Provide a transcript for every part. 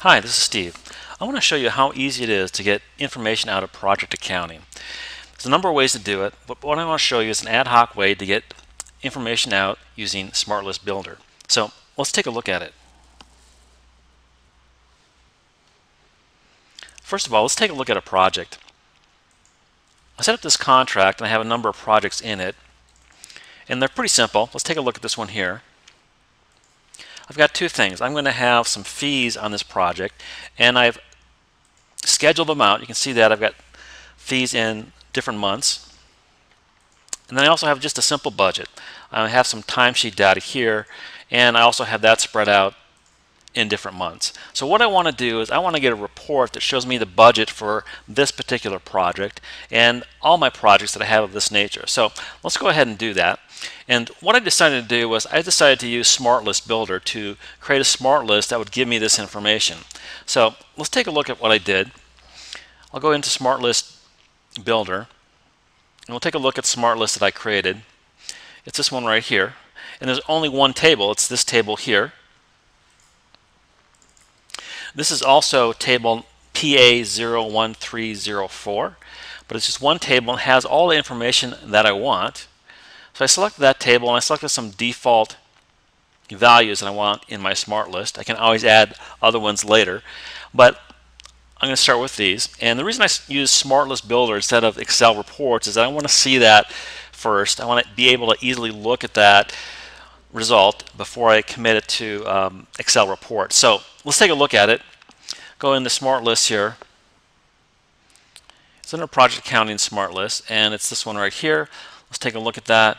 Hi, this is Steve. I want to show you how easy it is to get information out of project accounting. There's a number of ways to do it, but what I want to show you is an ad hoc way to get information out using Smart List Builder. So let's take a look at it. First of all, let's take a look at a project. I set up this contract and I have a number of projects in it, and they're pretty simple. Let's take a look at this one here. I've got two things. I'm going to have some fees on this project, and I've scheduled them out. You can see that I've got fees in different months. And then I also have just a simple budget. I have some timesheet data here, and I also have that spread out in different months. So what I want to do is I want to get a report that shows me the budget for this particular project and all my projects that I have of this nature. So let's go ahead and do that. And what I decided to do was I decided to use Smart List Builder to create a smart list that would give me this information. So let's take a look at what I did. I'll go into Smart List Builder, and we'll take a look at Smart List that I created. It's this one right here. And there's only one table. It's this table here. This is also table PA01304, but it's just one table and has all the information that I want. So I selected that table and I selected some default values that I want in my smart list. I can always add other ones later, but I'm going to start with these. And the reason I use Smart List Builder instead of Excel reports is that I want to see that first. I want to be able to easily look at that result before I commit it to Excel reports. So let's take a look at it. Go into Smart List here. It's under Project Accounting Smart List, and it's this one right here. Let's take a look at that.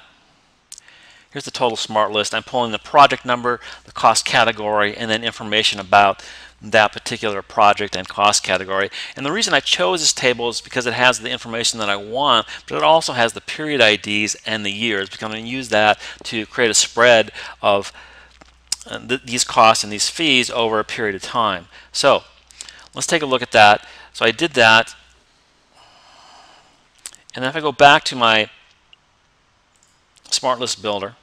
Here's the total smart list. I'm pulling the project number, the cost category, and then information about that particular project and cost category. And the reason I chose this table is because it has the information that I want, but it also has the period IDs and the years, because I'm going to use that to create a spread of these costs and these fees over a period of time. So let's take a look at that. So I did that, and then if I go back to my Smart List Builder,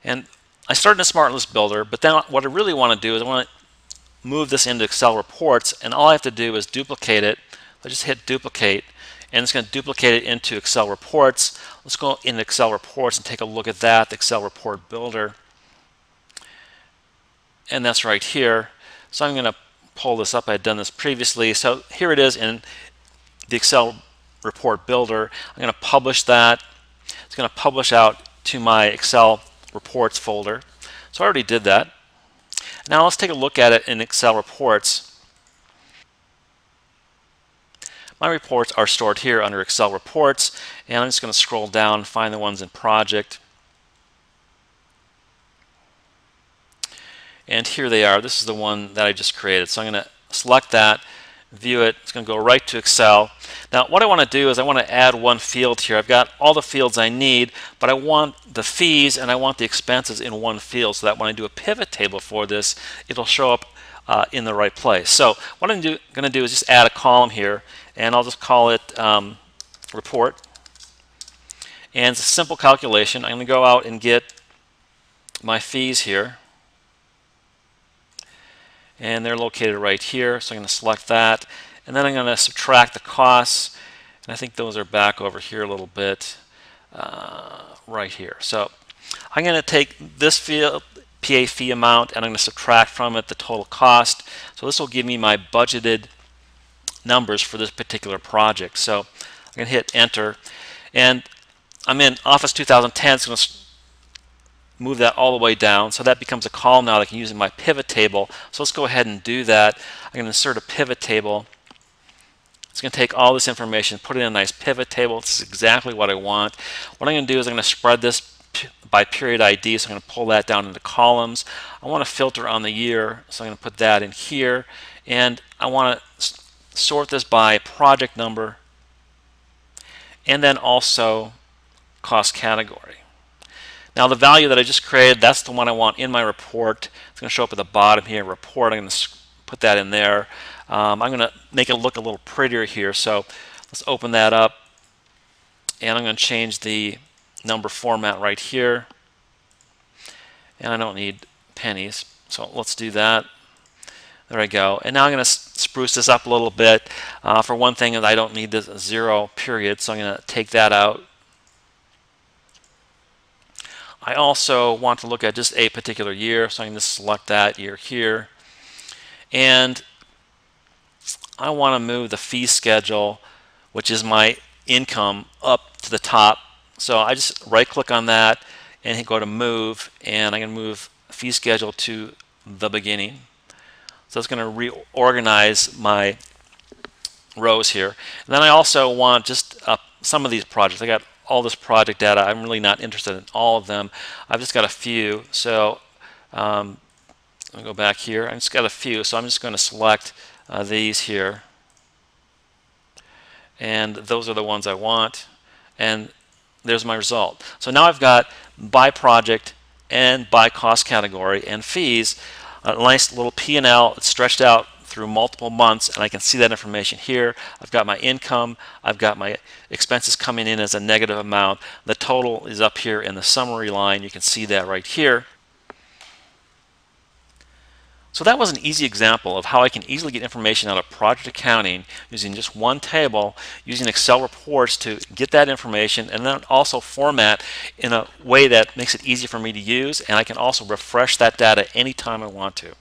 and I started in Smart List Builder, but then what I really want to do is I want to move this into Excel reports, and all I have to do is duplicate it. I just hit duplicate, and it's going to duplicate it into Excel reports. Let's go into Excel reports and take a look at that, the Excel report builder, and that's right here. So I'm going to pull this up. I had done this previously, so here it is in the Excel report builder. I'm going to publish that. It's going to publish out to my Excel reports folder. So I already did that. Now let's take a look at it in Excel reports. My reports are stored here under Excel reports, and I'm just going to scroll down and find the ones in project. And here they are. This is the one that I just created. So I'm going to select that, view it. It's going to go right to Excel. Now what I want to do is I want to add one field here. I've got all the fields I need, but I want the fees and I want the expenses in one field so that when I do a pivot table for this, it'll show up in the right place. So what I'm going to do is just add a column here, and I'll just call it report. And it's a simple calculation. I'm going to go out and get my fees here, and they're located right here. So I'm going to select that, and then I'm going to subtract the costs, and I think those are back over here a little bit, right here. So I'm going to take this field, PA fee amount, and I'm going to subtract from it the total cost. So this will give me my budgeted numbers for this particular project. So I'm going to hit enter, and I'm in Office 2010. It's going to move that all the way down, so that becomes a column now that I can use in my pivot table. So let's go ahead and do that. I'm going to insert a pivot table. It's going to take all this information, put it in a nice pivot table. This is exactly what I want. What I'm going to do is I'm going to spread this by period ID, so I'm going to pull that down into columns. I want to filter on the year, so I'm going to put that in here, and I want to sort this by project number and then also cost category. Now the value that I just created, that's the one I want in my report. It's going to show up at the bottom here, report. I'm going to put that in there. I'm going to make it look a little prettier here. So let's open that up, and I'm going to change the number format right here. And I don't need pennies, so let's do that. There I go. And now I'm going to spruce this up a little bit. For one thing, I don't need this 0 period, so I'm going to take that out. I also want to look at just a particular year, so I'm going to select that year here. And I want to move the fee schedule, which is my income, up to the top. So I just right click on that and go to move, and I'm going to move fee schedule to the beginning. So it's going to reorganize my rows here. And then I also want just some of these projects. I got all this project data. I'm really not interested in all of them. I've just got a few. So I'll go back here. I just got a few. So I'm just going to select these here. And those are the ones I want. And there's my result. So now I've got by project and by cost category and fees, a nice little P&L. It's stretched out through multiple months, and I can see that information here. I've got my income, I've got my expenses coming in as a negative amount. The total is up here in the summary line. You can see that right here. So that was an easy example of how I can easily get information out of project accounting using just one table, using Excel reports to get that information, and then also format in a way that makes it easy for me to use, and I can also refresh that data anytime I want to.